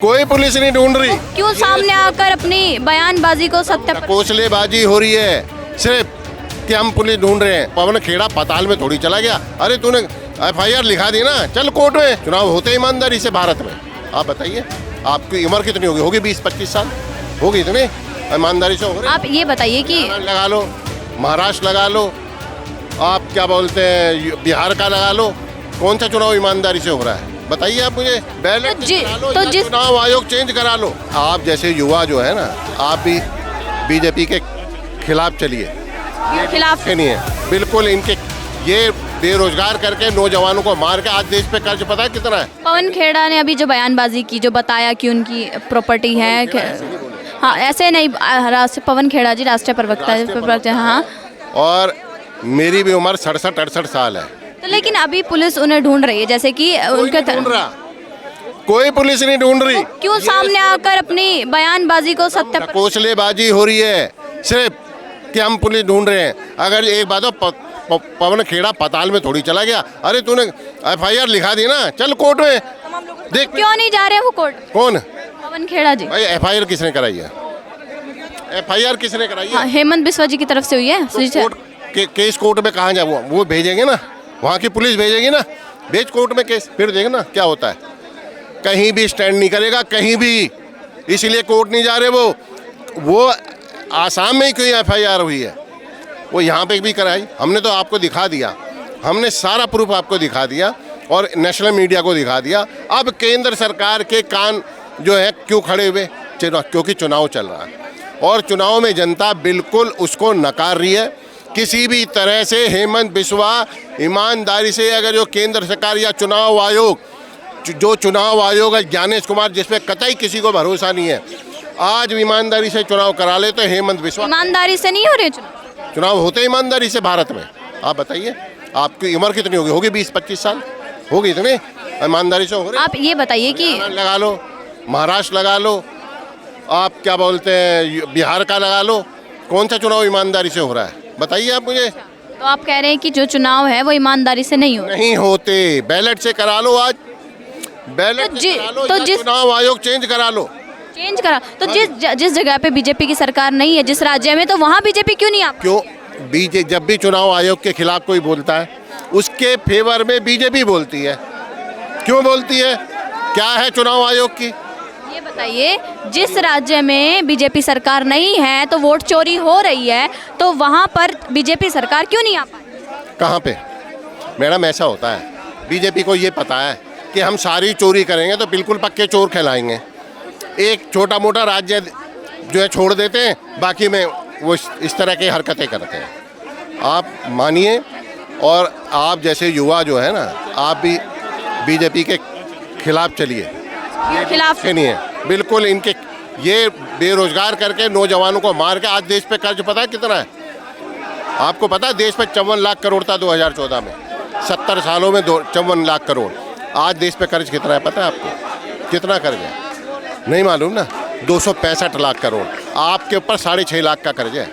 कोई पुलिस नहीं ढूंढ रही। क्यों सामने आकर अपनी बयानबाजी को सत्य पर... कोसलेबाजी हो रही है सिर्फ कि हम पुलिस ढूंढ रहे हैं। पवन खेड़ा पाताल में थोड़ी चला गया। अरे तूने FIR लिखा दी ना, चल कोर्ट में। चुनाव होते ईमानदारी से भारत में। आप बताइए, आपकी उम्र कितनी होगी? होगी 20-25 साल होगी। इतनी ईमानदारी से हो रहे। आप ये बताइए कि लगा लो, महाराष्ट्र लगा लो, आप क्या बोलते हैं बिहार का लगा लो, कौन सा चुनाव ईमानदारी से हो रहा है? बताइए आप मुझे। बैलेट करा लो या चुनाव आयोग चेंज करा लो। आप जैसे युवा जो है ना, आप भी बीजेपी के खिलाफ चलिए। खिलाफ नहीं है बिल्कुल। इनके ये बेरोजगार करके नौजवानों को मार के आज देश पे कर्ज पता है कितना है? पवन खेड़ा ने अभी जो बयानबाजी की, जो बताया कि उनकी प्रॉपर्टी है, हाँ ऐसे नहीं, पवन खेड़ा जी राष्ट्रीय प्रवक्ता, हाँ। और मेरी भी उम्र 67-68 साल है। तो लेकिन अभी पुलिस उन्हें ढूंढ रही है, जैसे कि उनके कोई पुलिस नहीं ढूंढ रही। क्यों सामने आकर अपनी बयानबाजी को सत्य पर... कोसलेबाजी हो रही है सिर्फ कि हम पुलिस ढूंढ रहे हैं। अगर एक बात हो, पवन खेड़ा पाताल में थोड़ी चला गया। अरे तूने FIR लिखा दी ना, चल कोर्ट में। देख क्यों नहीं जा रहे वो कोर्ट? कौन? पवन खेड़ा जी। भाई FIR किसने कराई है? FIR किसने कराई है? हाँ, हेमंत बिस्वा जी की तरफ से हुई है। तो केस कोर्ट में कहाँ जाए? वो भेजेंगे ना, वहाँ की पुलिस भेजेगी ना, भेज कोर्ट में केस, फिर देख ना क्या होता है। कहीं भी स्टैंड नहीं करेगा, कहीं भी। इसलिए कोर्ट नहीं जा रहे वो आसाम में ही क्यों FIR हुई है, वो यहाँ पे भी कराई। हमने तो आपको दिखा दिया, हमने सारा प्रूफ आपको दिखा दिया और नेशनल मीडिया को दिखा दिया। अब केंद्र सरकार के कान जो है क्यों खड़े हुए? क्योंकि चुनाव चल रहा है और चुनाव में जनता बिल्कुल उसको नकार रही है। किसी भी तरह से हेमंत बिस्वा ईमानदारी से, अगर जो केंद्र सरकार या चुनाव आयोग, जो चुनाव आयोग है ज्ञानेश कुमार, जिसपे कतई किसी को भरोसा नहीं है, आज ईमानदारी से चुनाव करा ले तो हेमंत बिस्वा। ईमानदारी से नहीं हो रहे चुनाव होते ईमानदारी से भारत में। आप बताइए, आपकी उम्र कितनी होगी? होगी 20-25 साल होगी। इतनी ईमानदारी से हो रहे। आप ये बताइए कि लगा लो, महाराष्ट्र लगा लो, आप क्या बोलते हैं बिहार का लगा लो, कौन सा चुनाव ईमानदारी से हो रहा है? बताइए आप मुझे। तो आप कह रहे हैं कि जो चुनाव है वो ईमानदारी से नहीं होते। बैलेट से करा लो, आज बैलेट से करा लो, तो चुनाव आयोग चेंज करा लो। चेंज करा तो जिस जगह पे बीजेपी की सरकार नहीं है, जिस राज्य में, तो वहाँ बीजेपी क्यों नहीं? आप क्यों? जब भी चुनाव आयोग के खिलाफ कोई बोलता है, उसके फेवर में बीजेपी बोलती है। क्यों बोलती है? क्या है चुनाव आयोग की? ये बताइए, जिस राज्य में बीजेपी सरकार नहीं है तो वोट चोरी हो रही है, तो वहाँ पर बीजेपी सरकार क्यों नहीं आ पाई? कहाँ पे मैडम ऐसा होता है? बीजेपी को ये पता है कि हम सारी चोरी करेंगे तो बिल्कुल पक्के चोर कहलाएंगे। एक छोटा मोटा राज्य जो है छोड़ देते हैं, बाकी में वो इस तरह की हरकतें करते हैं। आप मानिए, और आप जैसे युवा जो है ना, आप भी बीजेपी के खिलाफ चलिए। खिलाफ नहीं है बिल्कुल। इनके ये बेरोजगार करके नौजवानों को मार के आज देश पे कर्ज पता है कितना है? आपको पता है देश पे 54 लाख करोड़ था 2014 में। 70 सालों में 54 लाख करोड़। आज देश पे कर्ज कितना है पता है आपको? कितना कर्ज है? नहीं मालूम ना। 265 लाख करोड़। आपके ऊपर 6.5 लाख का कर्ज है,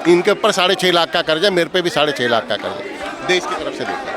इनके ऊपर 6.5 लाख का कर्ज है, मेरे पे भी 6.5 लाख का कर्ज है। देश की तरफ से देखो।